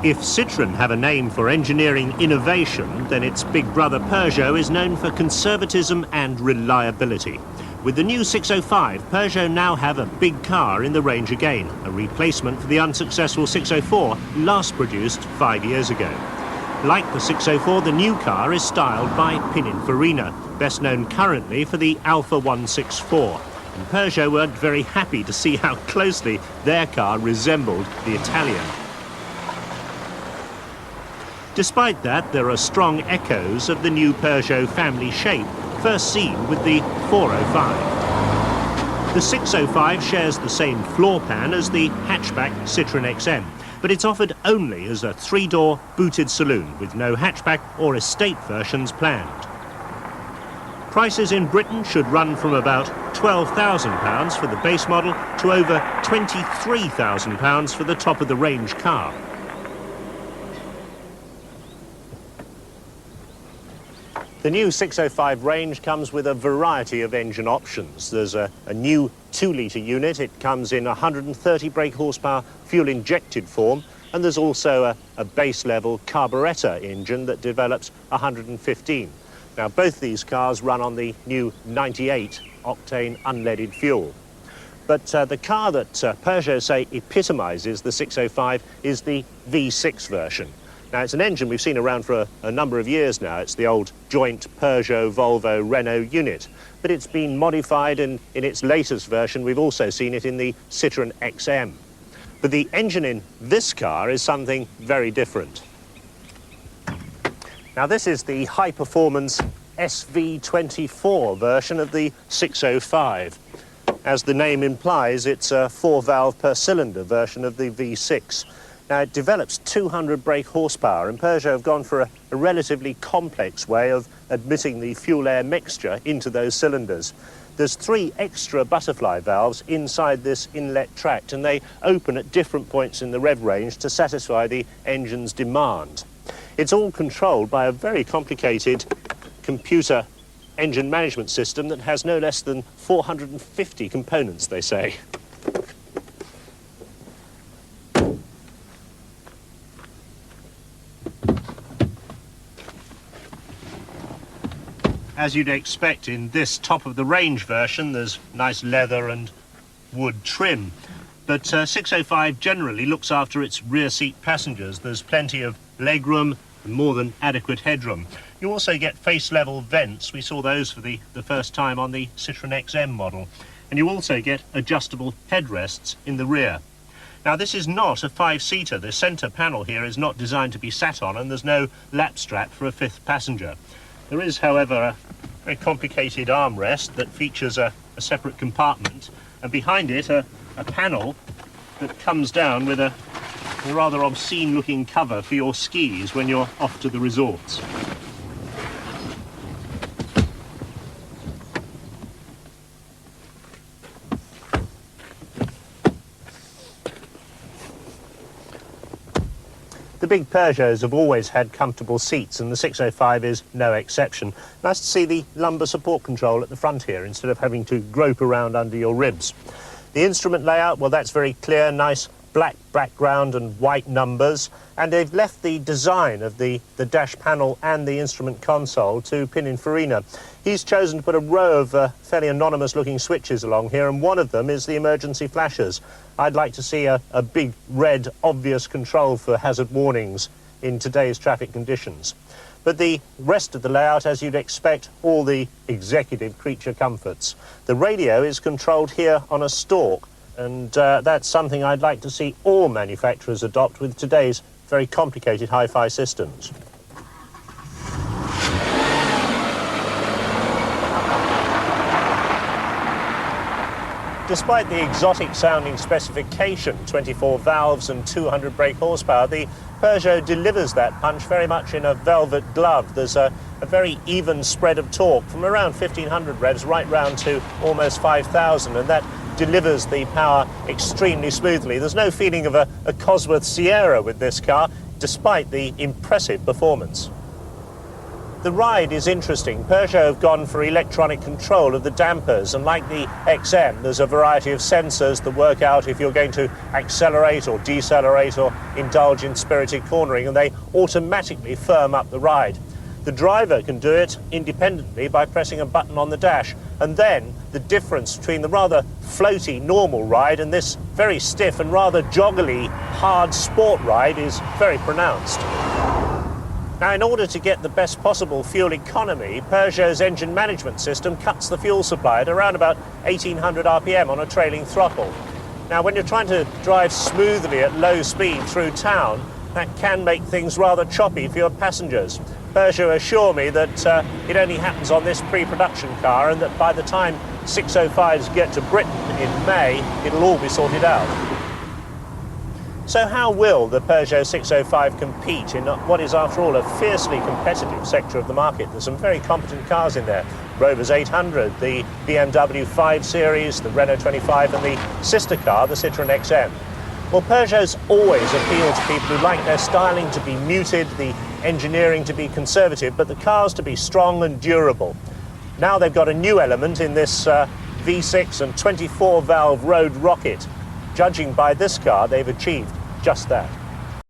If Citroën have a name for engineering innovation, then its big brother Peugeot is known for conservatism and reliability. With the new 605, Peugeot now have a big car in the range again, a replacement for the unsuccessful 604 last produced 5 years ago. Like the 604, the new car is styled by Pininfarina, best known currently for the Alfa 164. And Peugeot weren't very happy to see how closely their car resembled the Italian. Despite that, there are strong echoes of the new Peugeot family shape, first seen with the 405. The 605 shares the same floor pan as the hatchback Citroën XM, but it's offered only as a three-door booted saloon with no hatchback or estate versions planned. Prices in Britain should run from about £12,000 for the base model to over £23,000 for the top-of-the-range car. The new 605 range comes with a variety of engine options. There's a new 2-litre unit. It comes in 130 brake horsepower fuel-injected form, and there's also a base-level carburettor engine that develops 115. Now, both these cars run on the new 98-octane unleaded fuel. But the car that Peugeot say epitomises the 605 is the V6 version. Now, it's an engine we've seen around for a number of years now. It's the old joint Peugeot-Volvo-Renault unit. But it's been modified, and in its latest version, we've also seen it in the Citroën XM. But the engine in this car is something very different. Now, this is the high-performance SV24 version of the 605. As the name implies, it's a 4-valve per cylinder version of the V6. Now, it develops 200 brake horsepower, and Peugeot have gone for a relatively complex way of admitting the fuel-air mixture into those cylinders. There's 3 extra butterfly valves inside this inlet tract, and they open at different points in the rev range to satisfy the engine's demand. It's all controlled by a very complicated computer engine management system that has no less than 450 components, they say. As you'd expect in this top-of-the-range version, there's nice leather and wood trim. But 605 generally looks after its rear seat passengers. There's plenty of legroom and more than adequate headroom. You also get face-level vents. We saw those for the first time on the Citroën XM model. And you also get adjustable headrests in the rear. Now, this is not a 5-seater. The centre panel here is not designed to be sat on, and there's no lap strap for a 5th passenger. There is, however, a very complicated armrest that features a separate compartment, and behind it a panel that comes down with a rather obscene-looking cover for your skis when you're off to the resorts. The big Peugeots have always had comfortable seats, and the 605 is no exception. Nice to see the lumbar support control at the front here instead of having to grope around under your ribs. The instrument layout, well, that's very clear, nice black background and white numbers, and they've left the design of the dash panel and the instrument console to Pininfarina. He's chosen to put a row of fairly anonymous-looking switches along here, and one of them is the emergency flashers. I'd like to see a big, red, obvious control for hazard warnings in today's traffic conditions. But the rest of the layout, as you'd expect, all the executive creature comforts. The radio is controlled here on a stalk, and that's something I'd like to see all manufacturers adopt with today's very complicated hi-fi systems. Despite the exotic-sounding specification, 24 valves and 200 brake horsepower, the Peugeot delivers that punch very much in a velvet glove. There's a very even spread of torque from around 1,500 revs right round to almost 5,000, and that delivers the power extremely smoothly. There's no feeling of a Cosworth Sierra with this car, despite the impressive performance. The ride is interesting. Peugeot have gone for electronic control of the dampers, and like the XM, there's a variety of sensors that work out if you're going to accelerate or decelerate or indulge in spirited cornering, and they automatically firm up the ride. The driver can do it independently by pressing a button on the dash, and then the difference between the rather floaty normal ride and this very stiff and rather joggly hard sport ride is very pronounced. Now, in order to get the best possible fuel economy, Peugeot's engine management system cuts the fuel supply at around about 1800 RPM on a trailing throttle. Now, when you're trying to drive smoothly at low speed through town, that can make things rather choppy for your passengers. Peugeot assure me that it only happens on this pre-production car, and that by the time 605s get to Britain in May, it'll all be sorted out. So how will the Peugeot 605 compete in what is, after all, a fiercely competitive sector of the market? There's some very competent cars in there. Rover's 800, the BMW 5 Series, the Renault 25, and the sister car, the Citroën XM. Well, Peugeot's always appealed to people who like their styling to be muted, the engineering to be conservative, but the cars to be strong and durable. Now they've got a new element in this V6 and 24-valve road rocket. Judging by this car, they've achieved just that.